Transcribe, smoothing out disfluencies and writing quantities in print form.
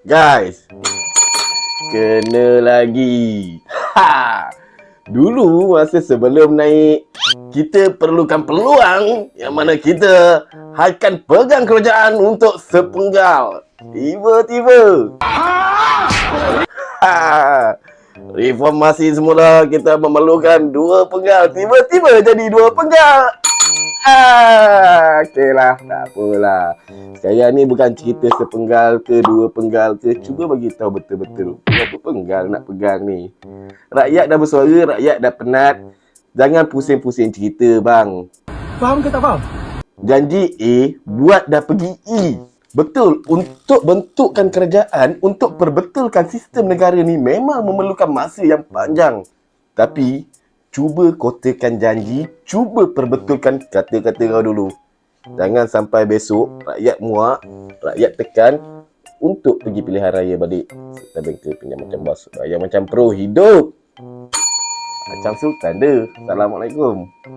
Guys, kena lagi. Dulu masa sebelum naik, kita perlukan peluang yang mana kita akan pegang kerajaan untuk sepenggal. Tiba-tiba reformasi semula kita memerlukan 2 penggal. Tiba-tiba jadi 2 penggal. Okeylah, tak apalah. Sekarang ni bukan cerita sepenggal ke 2 penggal ke. Cuba bagi tahu betul-betul berapa penggal nak pegang ni. Rakyat dah bersuara, rakyat dah penat. Jangan pusing-pusing cerita bang. Faham ke tak faham? Janji A, buat dah pergi E. Betul, untuk bentukkan kerajaan, untuk perbetulkan sistem negara ni memang memerlukan masa yang panjang. Tapi, cuba kotakan janji, cuba perbetulkan kata-kata kau dulu. Jangan sampai besok, rakyat muak, rakyat tekan untuk pergi pilihan raya balik. Serta bengkel punya macam bos, bayar macam pro hidup. Macam Sultan dah. Assalamualaikum.